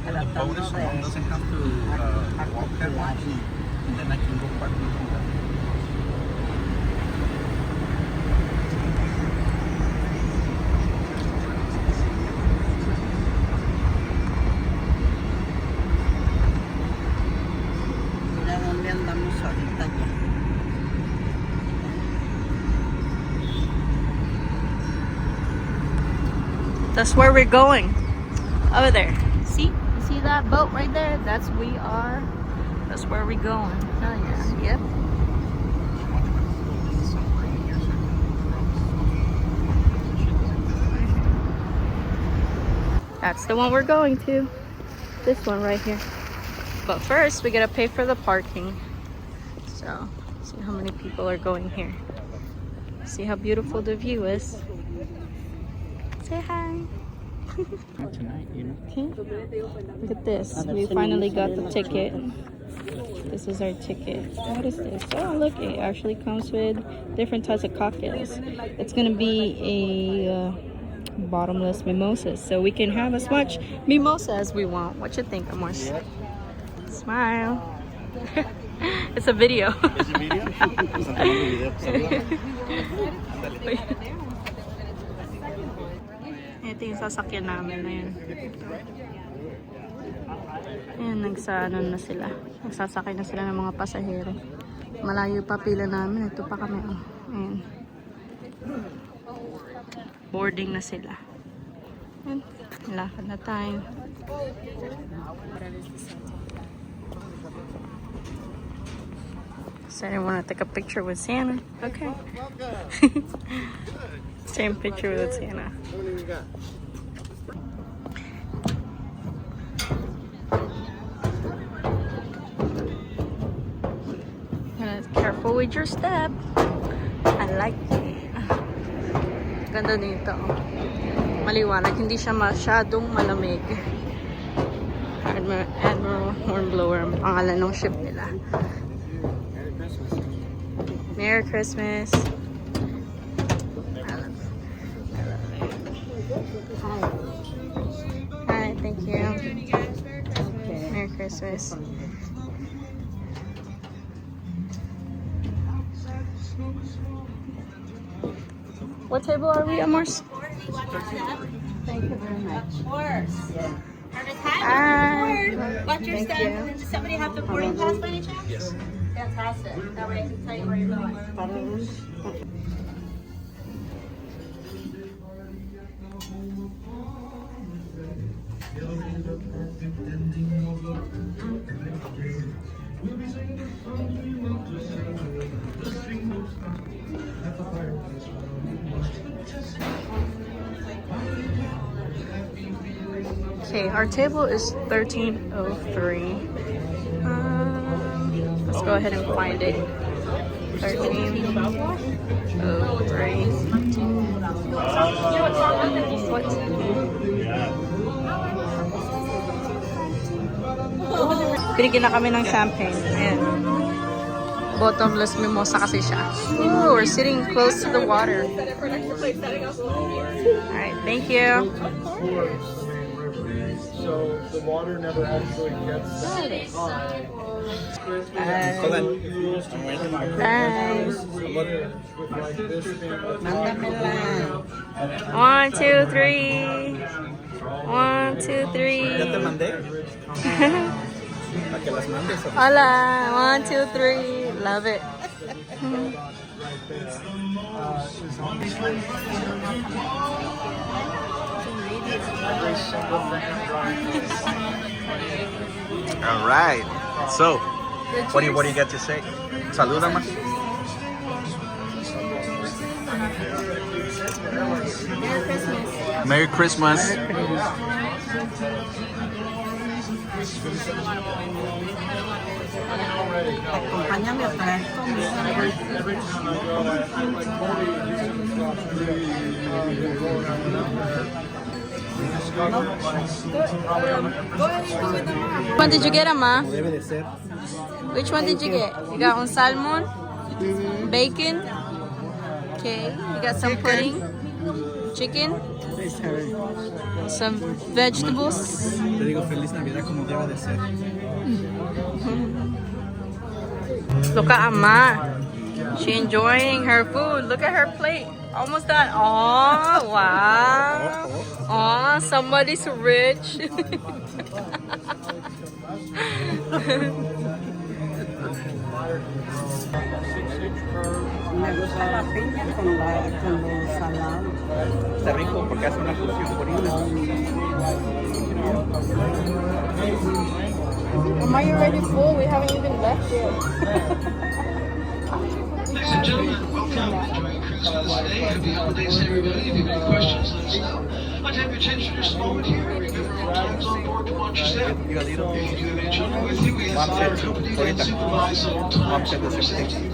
the boat is small, doesn't have to walk that much, and then I can go park with them. Mira dónde andamos ahorita ya. That's where we're going. Over there. See? You see that boat right there? That's we are. That's where we're going. Oh yeah. Yep. That's the one we're going to. This one right here. But first, we gotta pay for the parking. So, see how many people are going here. See how beautiful the view is. Say hi. Tonight, you know. Okay. Look at this. We finally got the ticket. This is our ticket. What is this? Oh, look, it actually comes with different types of cocktails. It's gonna be a bottomless mimosa, so we can have as much mimosa as we want. What you think, Amors? Smile. It's a video. ¿Es un video? Estamos en video. Ito yung sasakyan namin na yun. Ayan, nagsaanan na sila. Nagsasakay na sila ng mga pasahero. Malayo pa pila namin. Ito pa kami. Oh. Ayan. Boarding na sila. Ayan. Lakad na tayo. So I want to take a picture with Santa. Okay. Same picture with Santa. Careful with your step. I like it. Ganda nito. Maliwanag. Hindi siya masyadong malamig. Admiral Hornblower ang pangalan ng ship nila. Merry Christmas. Hi, thank you. Merry Christmas. What table are we, Amors? Thank you very much. Of course. Hi. Watch your Thank step. you. And then does somebody have the boarding pass by any chance? Yes. Fantastic. That way I can tell you where you're going. Okay, our table is 1303. Let's go ahead and find it. 1303. What? Binigyan na kami ng champagne. Ayan. Bottomless mimosa kasi siya. Ooh, we're sitting close to the water. Alright, thank you. So the water never actually gets high. Hold on. Bye. With like this being Mándamela. 1, 2, 3. 1, 2, 3. Ya te mandé. Para que las mandes. Hola. 1, 2, 3. Love it. All right. So, what do you get to say? Saluda más. Merry Christmas. Acompáñame a traer comida. every time I go, I like Cody used to stop Which one did you get, Ama? Debe de ser. Which one did you get? You got one salmon, bacon. Okay, you got some pudding, chicken. is her. Some vegetables. Te digo feliz Navidad como debe de ser. Look at Ama. She enjoying her food. Look at her plate. Almost done. Oh, wow. Oh, somebody's rich. Me gusta la piña con los salados. Está rico porque hace una fusión bonita. Ama, you're already full. We haven't even left yet. Ladies and gentlemen, welcome. Enjoying Christmas today. Happy holidays to everybody. If you have any questions, let us know. I'd have your attention just a moment here. Remember, all times on board to watch your step. If you do have any children with you, we ask that you accompany and supervise at all times for safety.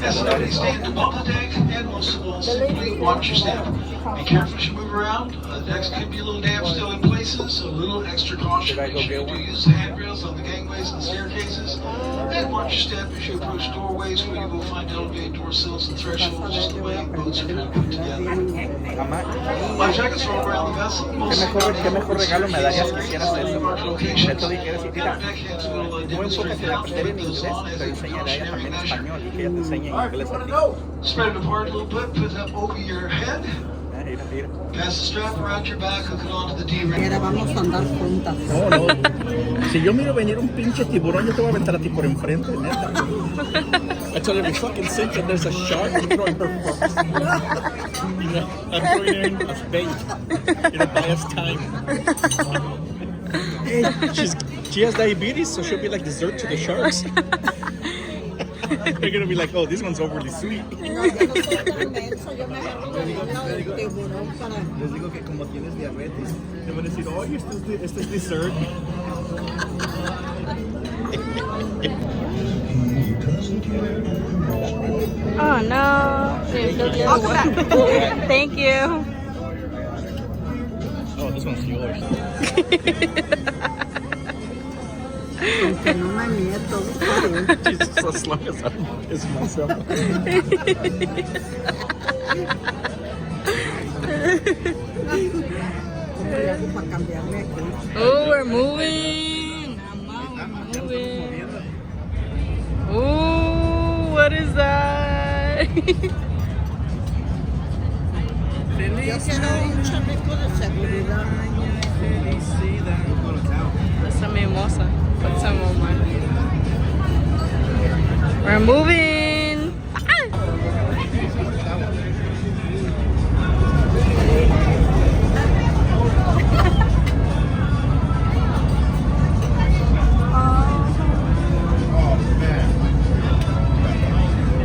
As already stated, above the deck, and most of all, simply watch your step. Be careful as you move around. The decks can be a little damp still in places, so a little extra caution. Make sure you do use the handrails on the gangways and staircases. And watch your step as you approach doorways where you will find elevated door sills and thresholds, just the way boats are kind of put together. Mamá, Life jackets are all around the vessel. ¿qué mejor regalo me darías que hicieras eso? Locations. Neto dijeras, mira, Deckhands will muy demonstrate enfócate en aprender en inglés, pero enséñale a ella también español y que ella te enseñe inglés a ti. Spread it apart a little bit, put it up over your head. Mira, mira. Pass the strap around your back, hook it onto the D-ring. Ahora vamos a andar juntas. No, no. Si yo miro venir un pinche tiburón, yo te voy a aventar a ti por enfrente, neta. I told her we fucking sink and there's a shark, I'm throwing her first. I'm throwing her in as bait. You know, buy us time. She has diabetes, so she'll be like dessert to the sharks. They're gonna be like, oh, this one's overly sweet. No, yo no soy tan menso, yo me agarro del tiburón para... Les digo que como tienes diabetes, te van a decir, oye, este es dessert. Oh, no. Thank you. Oh, this one's yours. Aunque no me meto, ¿sabes? Jesus, as long as I don't piss myself. Compré algo para cambiarme aquí. Oh, we're moving. We're moving. Oh, what is that? Yo quiero un chaleco de seguridad. That's a mimosa. Put some more money. We're moving.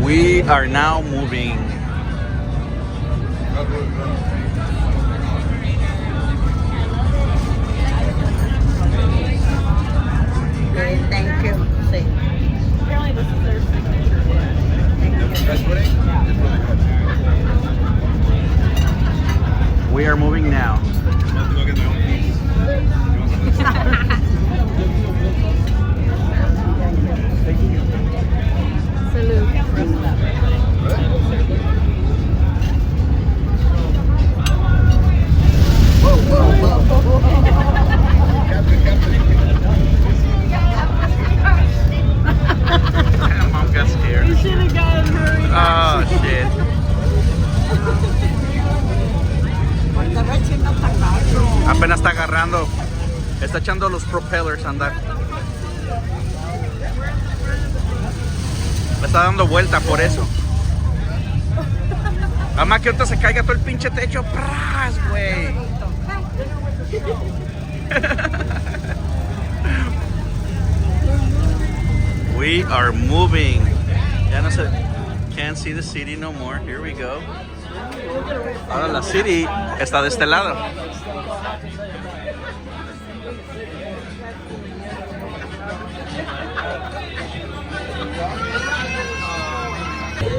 We are now moving. Thank you. Sí. We are moving now. Mom got scared. You should have gotten her. Oh shit. Apenas está agarrando. Está echando los propellers a andar. Me está dando vuelta por eso. Mamá, que ahorita se caiga todo el pinche techo. ¡Pras, güey! We are moving. Ya no se... Can't see the city no more. Here we go. Ahora la city está de este lado.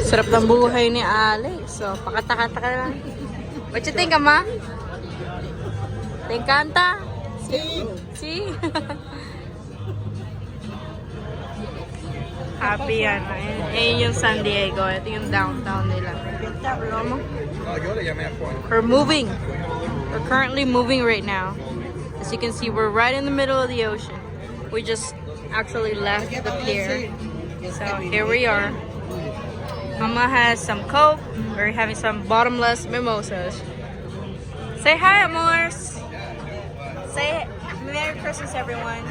Sarap ng buhay ni Alex. So, pakata-kata lang. What you think, Ama? ¿Te encanta? Sí. Sí? Happy yan. Ayun yung San Diego. Ito yung downtown nila. Ano mo? No, yo le llamé a Juan. We're moving. We're currently moving right now. As you can see, we're right in the middle of the ocean. We just actually left the pier. So here we are. Mama has some Coke. We're having some bottomless mimosas. Say hi, amors. Say Merry Christmas, everyone.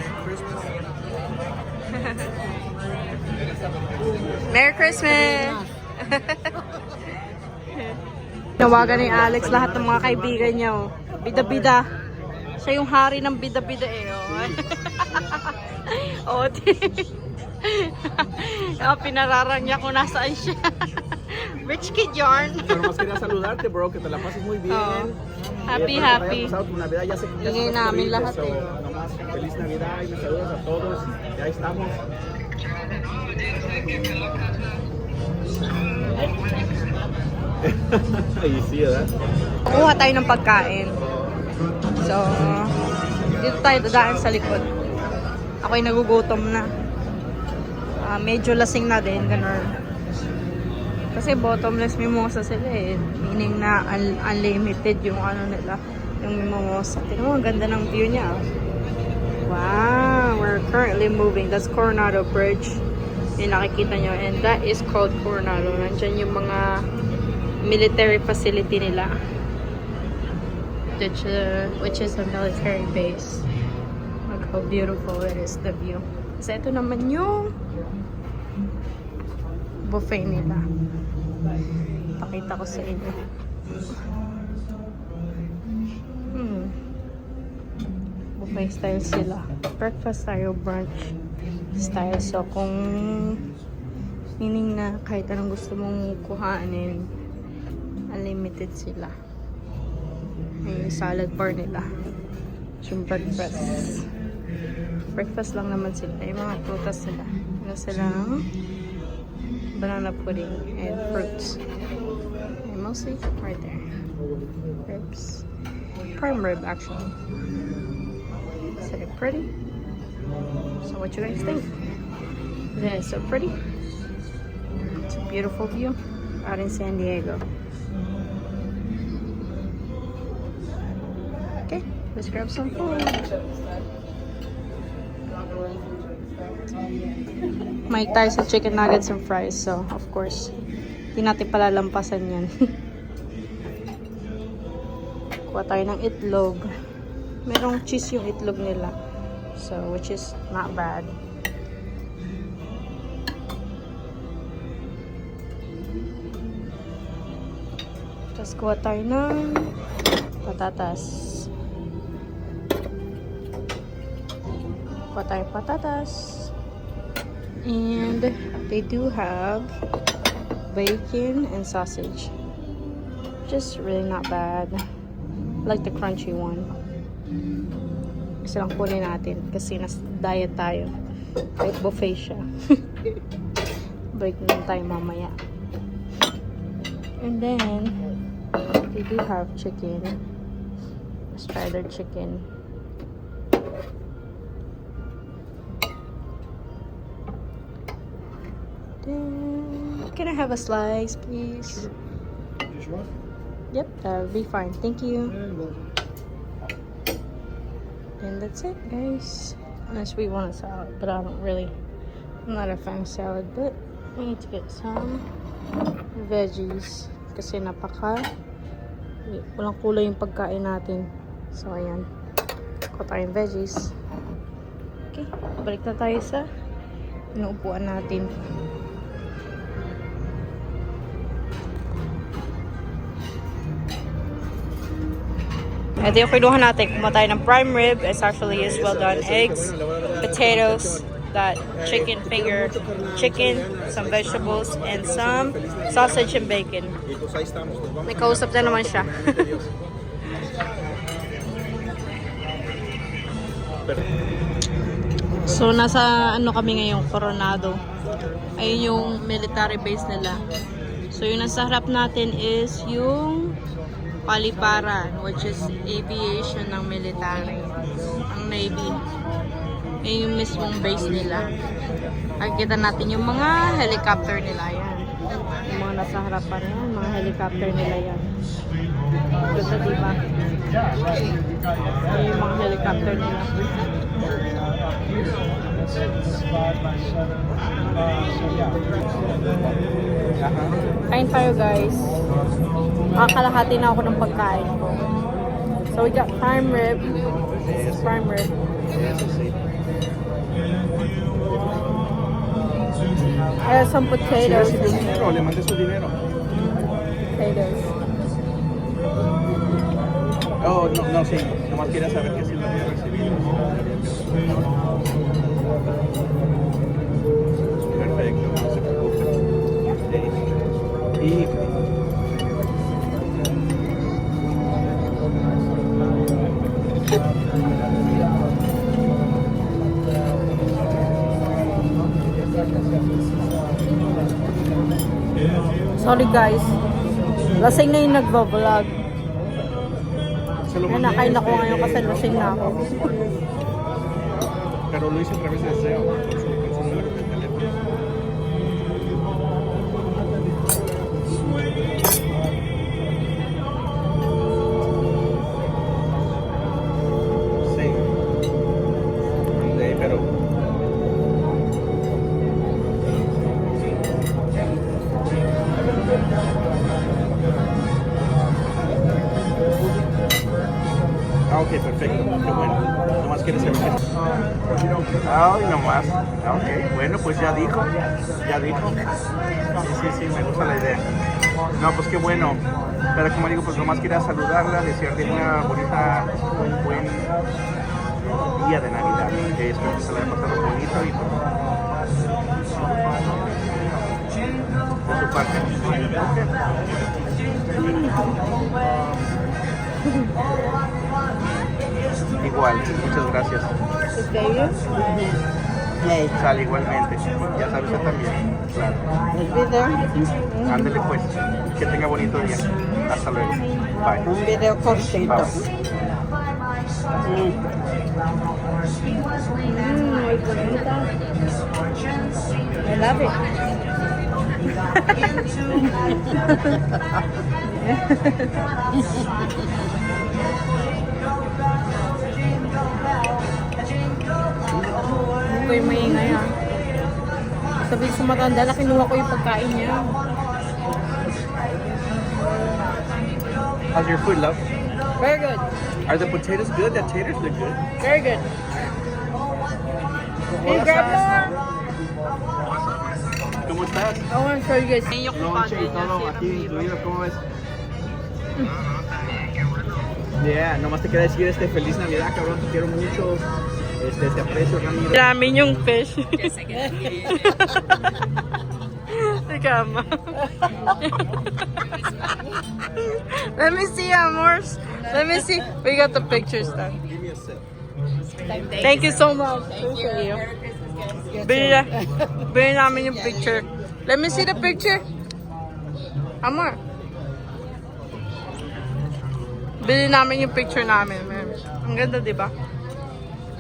Merry Christmas! Nawagan ni Alex lahat ng mga kaibigan niya. Oh. Bida-bida. Siya yung hari ng bida-bida eh. Oh. Oh, pinararang niya kung nasaan siya. Rich kid yarn. Pero más quería saludarte, bro, que te la pases muy bien. Oh. Happy, Y happy. pasado tu Navidad, ya sé que ya Hingay estás namin feliz, lahat so, eh. nomás feliz Navidad y me saludas a todos. Y ahí estamos. Ahí sí, ¿verdad? Kuha tayo ng pagkain. So, dito tayo dadaan sa likod. Ako'y nagugutom na. Medyo lasing na din, ganun. Kasi bottomless mimosa sila eh. Meaning na unlimited yung ano nila, yung mimosa. Tignan mo, ang ganda ng view niya. Wow, we're currently moving. That's Coronado Bridge. Yung nakikita nyo. And that is called Coronado. Nandyan yung mga military facility nila. Which is a military base. Look how beautiful it is, the view. So, ito naman yung buffet nila. Pakita ko sa inyo. Buffet style sila. Breakfast tayo, brunch style. So, kung meaning na kahit anong gusto mong kuhanin, unlimited sila. Yung salad bar nila. Yung breakfast. Breakfast lang naman sila. Yung mga prutas nila. Ano silang banana pudding and fruits. And mostly right there. Ribs. Prime rib actually. Is it pretty? So what you guys think? Isn't it so pretty? It's a beautiful view out in San Diego. Okay, let's grab some food. May tayo sa chicken nuggets and fries, so of course, hindi natin palalampasan yan. Kuha tayo ng itlog. Merong cheese yung itlog nila, so which is not bad. Tapos kuha tayo ng patatas. Kuha tayo patatas. And they do have bacon and sausage. Just really not bad. I like the crunchy one. Kasi lang kunin natin kasi nas diet tayo. Kahit buffet siya. Break na tayo mamaya. And then they do have chicken. Let's try their chicken. Can I have a slice, please? Yep, that would be fine. Thank you. And that's it, guys. Unless we want a salad, but I'm not a fan of salad, but we need to get some veggies. Kasi walang kulay yung pagkain natin. So, ayan. Kuha tayong veggies. Okay, balik na tayo sa inuupuan natin. Ito yung kinuha natin. Kumuha tayo ng prime rib. It's actually is well done. Eggs, potatoes, that chicken finger, chicken, some vegetables, and some sausage and bacon. May kausap na naman siya. So, nasa kami ngayong Coronado. Ayun yung military base nila. So, yung nasa harap natin is yung paliparan, which is aviation ng military, ang Navy. Ayun yung mismong base nila. Nakikita natin yung mga helicopter nila yan. Yung mga nasa harapan yan, mga helicopter nila yan. Ganda, diba? Ay, yung mga helicopter nila. Kain tayo, guys. Makakalahati na ako ng pagkain ko. So we got prime rib. This is prime rib. I have some potatoes. dinero, le mandé su dinero. Potatoes. Oh, no, no, sí. Nomás quería saber que sí lo había recibido. Perfecto, no se preocupe. Y Sorry guys. Lasing na yung nagbablog. se lo Kaya mandé. nakain ako ngayon kasi lasing na ako. Pero lo hice a través de SEO, con su número de teléfono. Sí. Sí, pero... Ah, ok, perfecto, qué bueno. Nomás quieres saber eso. Ay, nomás. Ok, bueno, pues ya dijo. Ya dijo. Sí, sí, me gusta la idea. No, pues qué bueno. Pero como digo, pues nomás quería saludarla, desearle una bonita, un buen día de Navidad. Que espero que se la haya pasado bonito y pues, de su parte. Igual, muchas gracias. Sale igualmente. Ya sabes usted también. Claro. El video, Ándele pues. Que tenga bonito día. Hasta luego. Bye. un video cortito. Bye. Muy bonita. I love it. Huwag kayo maingay ha. Sabi sa matanda na kinuha ko yung pagkain niya. How's your food, love? Very good. Are the potatoes good? The taters look good. Very good. Can you grab more? ¿Cómo estás? I want to show you guys. Yung Lonche y todo aquí incluido, ¿cómo ves? Yeah, nomás te quería decir feliz Navidad, cabrón, te quiero mucho. Te aprecio, Ramiro. Namin yung fish. Kama. Let me see, Amors. Let me see. We got the pictures done. Give me a sip. Thank you so much. Thank you. Bili namin yung picture. Let me see the picture. Amor. Bili namin yung picture namin. Ang ganda, di ba?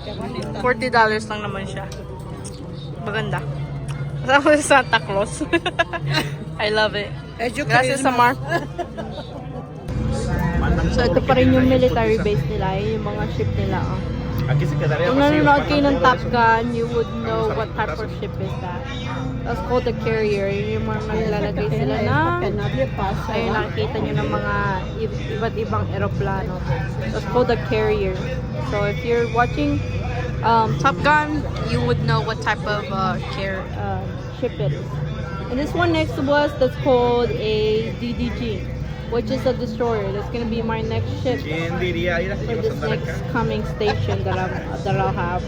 $40 lang naman siya. Maganda. Kasama si Santa Claus. I love it. Gracias, Amar. So, ito pa rin yung military base nila. Yung mga ship nila. Oh. Aquí se quedaría Kung vacío. nanonood kayo ng Todo Top eso. Gun, you would know what type of ship is that. That's called the carrier. Yung mga naglalagay sila na ayun, nakikita nyo ng mga iba't ibang aeroplano. That's called the carrier. So if you're watching Top Gun, you would know what type of ship it is. And this one next to us, that's called a DDG, which is a destroyer. That's gonna be my next ship ¿Quién diría ir a for llevar this a next acá? coming station that I'll have.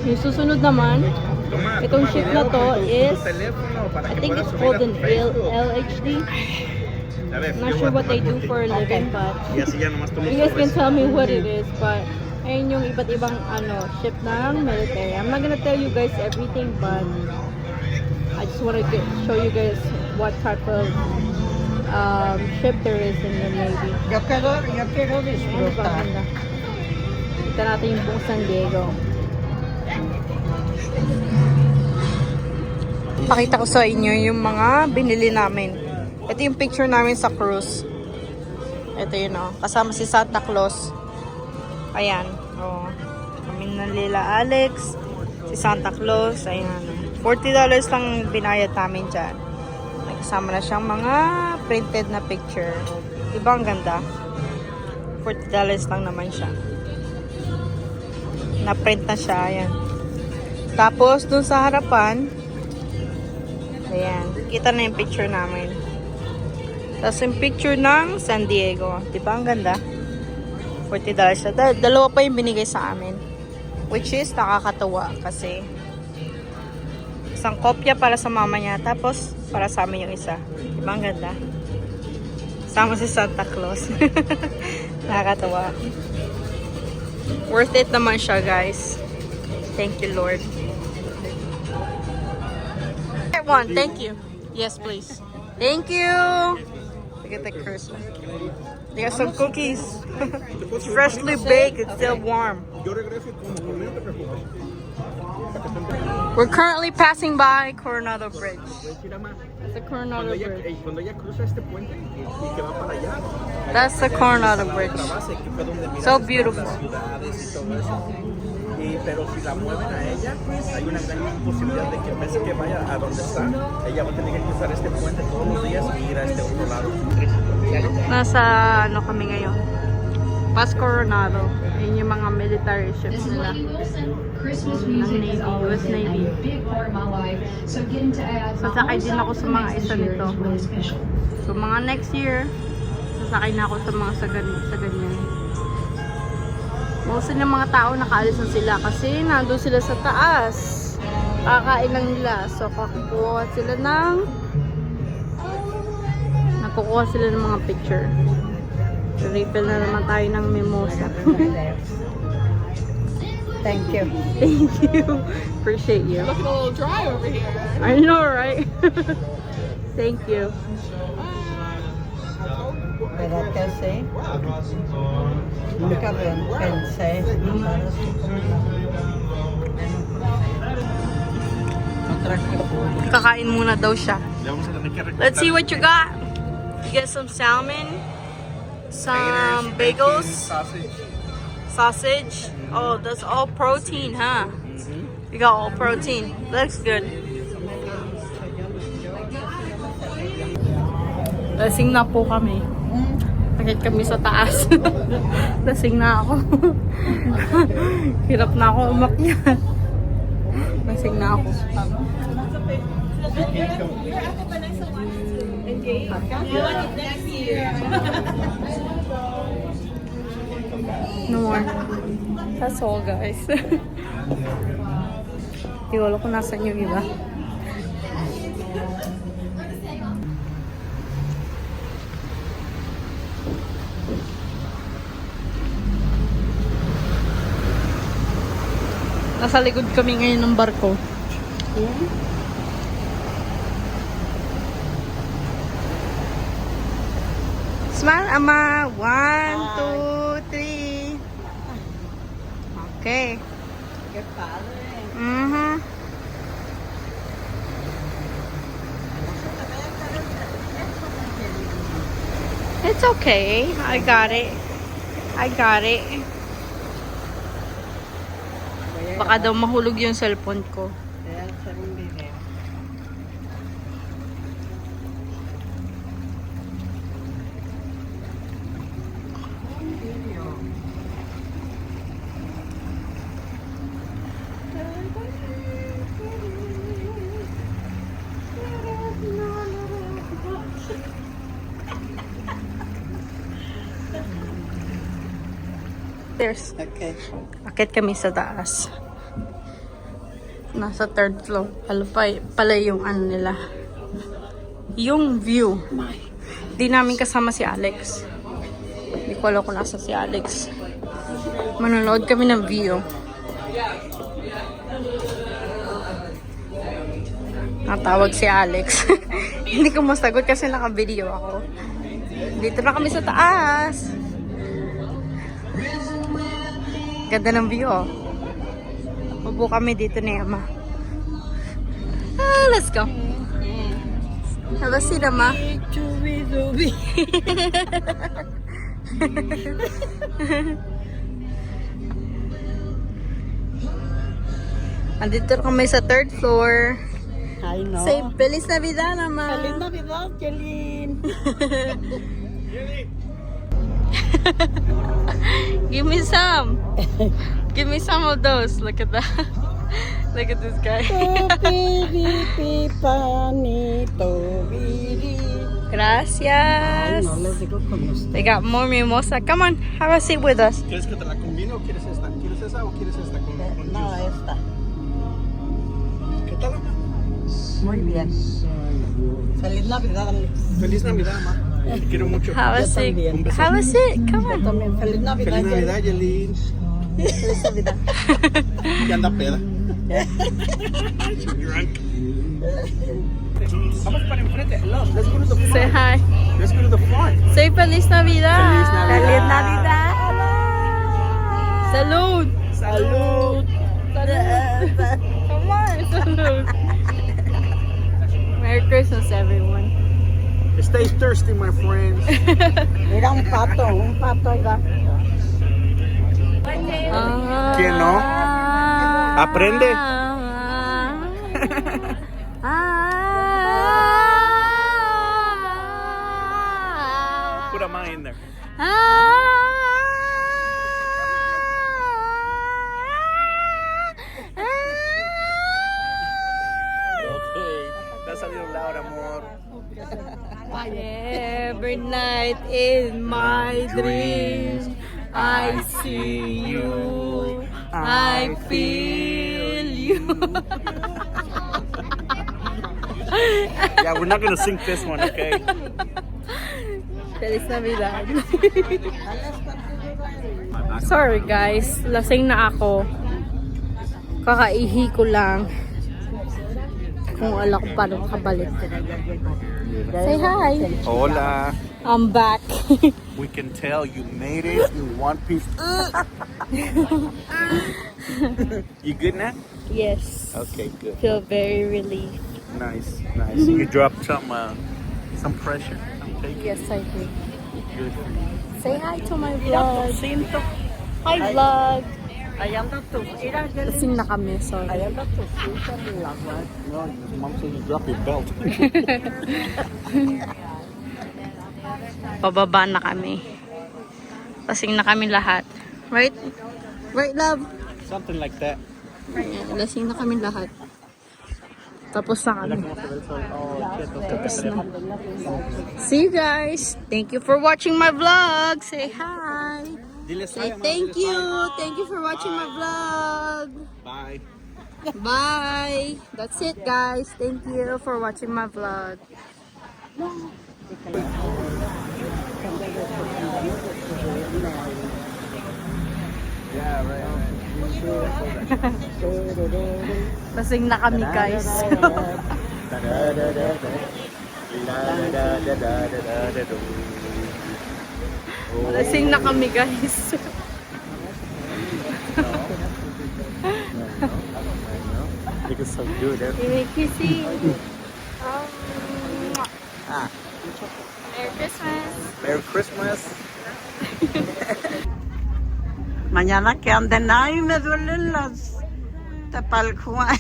Yung susunod naman, Toma, itong toma ship video na to con tu is, teléfono para I que think puedas it's subir called a an tu Facebook. LHD. A ver, I'm not yo sure voy a what they tomar do por for a ti. living, but Y así ya nomás tú lo you guys can subes. tell me what it is. But ayun yung iba't ibang ship ng military. I'm not gonna tell you guys everything, but I just want to show you guys what type of ship there is in the Navy. Yo quiero Ano ba disfrutar. ganda? Kita natin yung buong San Diego. Pakita ko sa inyo yung mga binili namin. Ito yung picture namin sa cruise. Ito yun, oh. Kasama si Santa Claus. Ayan. Oh. Kami na Lila Alex. Si Santa Claus. Ayan. $40 lang binayad namin dyan. May kasama na siyang mga printed na picture. Diba ang ganda? $40 lang naman siya. Na-print na siya. Ayan. Tapos, dun sa harapan, ayan. Kita na yung picture namin. Tapos yung picture ng San Diego. Diba ang ganda? $40 siya. Dalawa pa yung binigay sa amin. Which is nakakatuwa kasi isang kopya para sa mama niya. Tapos para sa amin yung isa. Diba ang ganda? Sama si Santa Claus. Nakakatuwa. Worth it naman siya, guys. Thank you, Lord. One, thank you. Yes, please. Thank you. Look at the Christmas. They got some cookies. It's freshly baked. It's still warm. We're currently passing by Coronado Bridge. That's the Coronado Bridge. Cuando ella cruza este puente y que va para allá. That's the Coronado Bridge. So beautiful. Pero si la mueven a ella, hay una gran posibilidad de que en vez de que vaya a donde está, ella va a tener que cruzar este puente todos los días y ir a este otro lado. Nasa ano kami ngayon? Pas Coronado. Yun yung mga military ships nila. Ng Navy, US Navy. Sasakay din ako sa mga isa nito. So mga next year, sasakay na ako sa mga sa ganyan. Most ng mga tao nakaalis na sila kasi nandun sila sa taas. Kakain lang nila. So nakukuha sila ng mga picture. Refill na naman tayo ng mimosa. Thank you. Thank you. Appreciate you. Looking a little dry over here. I know, right? Thank you. Espérate, sí. Nunca pensé. Kakain muna daw siya. Let's see what you got. You get some salmon, some bagels, sausage. Oh, that's all protein, huh? You got all protein. Looks good. Lasing na po kami. Nakit kami sa taas. Lasing na ako. Hirap na ako umakyat. Lasing na ako. No more. That's all, guys. Iwala ko nasan yung iba. Nasa likod kami ngayon ng barko. Smile, Ama. 1, 2, 3. Okay. Qué padre. It's okay. I got it. Baka daw mahulog yung cellphone ko. Voy a hacer un video. There's. Okay. Akit kami sa taas. Nasa third floor. Pala yung ano nila. Yung view. Di namin kasama si Alex. Hindi ko alam kung nasa si Alex. Manonood kami ng view. Natawag si Alex. Hindi ko masagot kasi naka-video ako. Dito na kami sa taas. Ganda ng view, oh. Upo kami dito ni Ama. Let's go. Have a seat, Ama. Andito kami sa 3rd floor. I know. Say, Feliz Navidad naman. Feliz Navidad, Jeline. Give me some. Give me some of those. Look at that. Look at this guy. Tupiri panito biri. Gracias. No les digo con usted. They got more mimosa. Come on, have a seat with us. ¿Quieres que te la combine o quieres esta? ¿Quieres esa o quieres esta con No, juice? esta. ¿Qué tal, mamá? Muy bien. Feliz Navidad, Alex. Feliz Navidad, mamá. Te quiero mucho. Have a Yo seat. también. Un beso. Have a seat. Come Yo on. también. Feliz Navidad. Feliz Navidad, Yelin. Feliz Navidad. Que anda peda. She's drunk. Vamos para enfrente. Love, let's go to the front. Say hi. Let's go to the front. Say Feliz Navidad. Feliz Navidad. Feliz Navidad. Salud. Salud. Come on, salud. Merry Christmas, everyone. Stay thirsty, my friends. Mira un pato acá. ¿Quién no? Aprende. Put a mine in there. Okay. That's a little loud, amor. Every night in my dreams, I see you, I feel you. Yeah, we're not gonna sing this one, okay? Feliz Navidad. Sorry guys, lasing na ako. Kakaihi ko lang. Kung alam ko paano kabalik. Say hi. Hola. I'm back. We can tell you made it in one piece. You good now? Yes. Okay, good. Feel very relieved. Nice, nice. You dropped some pressure. Take it. Yes, I do. Good. Say hi to my vlog. Hi vlog. Ayan na to. Lasing na kami, sorry. Ayan na to. Sita nila. No, mom said you drop your belt. Pababa na kami. Lasing na kami lahat. Right? Right, love? Something like that. Ayan, lasing na kami lahat. Tapos na kami. Tapos na. See you guys. Thank you for watching my vlog. Say hi. Say thank you. Thank you for watching my vlog. Bye. Bye. That's it, guys. Thank you for watching my vlog. Yeah, right. Lasing na kami, guys. Lasing na kami, guys. It is so good. Kissy. Merry Christmas. Merry Christmas. Mañana que anden, ay, me duelen las tapalcuas.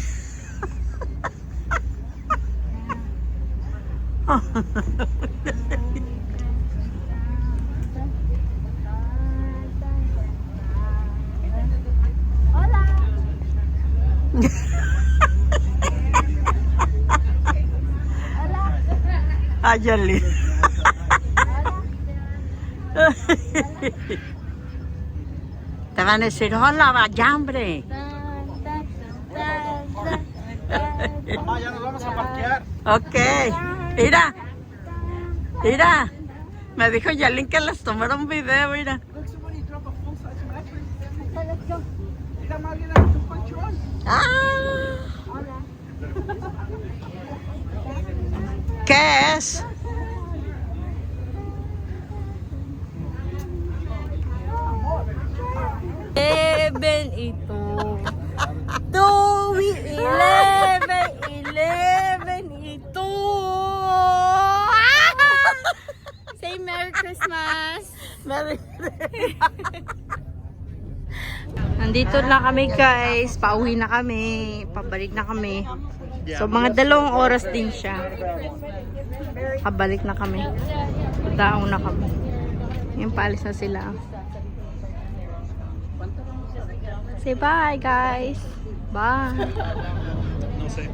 Ayali. Te van a decir, hola, vaya, hombre. Mamá, ya nos vamos a parquear. Ok. Mira. Mira. Me dijo Yalin que les tomara un video, mira. Ah. ¿Qué es? Eleven ito. 11 ito. Say Merry Christmas. Merry. Nandito na kami guys. Pauwi na kami. Pabalik na kami. So mga 2 oras din siya. Pabalik na kami. Daong na kami. Yung paalis na sila. Say bye guys. Bye. No sé.